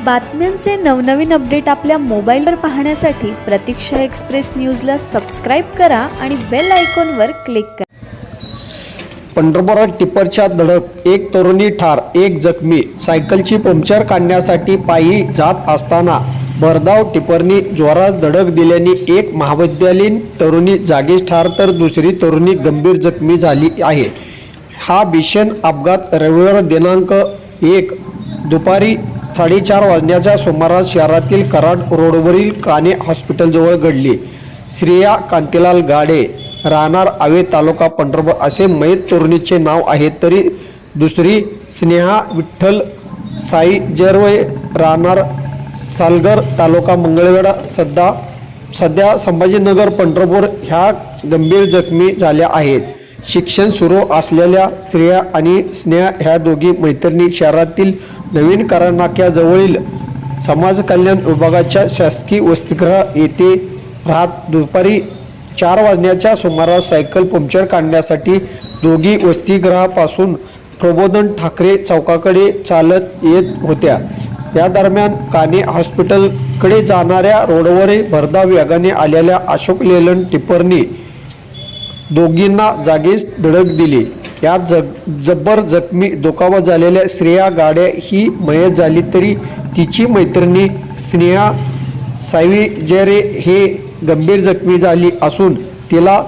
बातम्यांचे नवनवीन अपडेट आपल्या मोबाईलवर पाहण्यासाठी प्रतीक्षा एक्सप्रेस न्यूजला सबस्क्राईब करा आणि बेल आयकॉनवर क्लिक करा। पंढरपुरात टिप्परच्या धडक, एक तरुणी ठार, एक जखमी। सायकलची पंक्चर काढण्यासाठी पायी जात असताना भरधाव टिप्परने जोरात धडक दिल्याने एक महाविद्यालयीन तरुणी जागीच ठार तर दुसरी तरुणी गंभीर जखमी झाली आहे। हा भीषण अपघात रविवार दिनांक 1 दुपारी 4:30 वाजण्याच्या सुमारास शहरातील कराड रोडवरील काने हॉस्पिटलजवळ घडली। श्रेया कांतीलाल गाडे, राहणार आवे, तालुका पंढरपूर असे मयत तरुणीचे नाव आहे, तरी दुसरी स्नेहा विठ्ठल साई जरवय, राहणार सालगर, तालुका मंगळवेढा, सध्या संभाजीनगर पंढरपूर ह्या गंभीर जखमी झाल्या आहेत। शिक्षण सुरू असलेल्या श्रेया आणि स्नेहा ह्या दोघी मैत्रिणी शहरातील नवीन कराड नाक्याजवळील समाज कल्याण विभागाच्या शासकीय वसतिगृह येथे राहत दुपारी 4 वाजण्याच्या सुमारास सायकल पंक्चर काढण्यासाठी दोघी वसतिगृहापासून प्रबोधन ठाकरे चौकाकडे चालत येत होत्या। या दरम्यान काने हॉस्पिटलकडे जाणाऱ्या रोडवर भरधाव वेगाने आलेल्या अशोक लेलंड टिप्परने दोघींना जागीच धडक दिली। यात जबर जखमी दुखापत झालेल्या श्रेया गाडे ही मयत झाली, तरी तिची मैत्रिणी स्नेहा साईजेरे हे गंभीर जखमी झाली असून तिला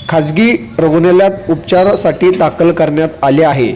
खाजगी रुग्णालयात उपचारासाठी दाखल करण्यात आले आहे।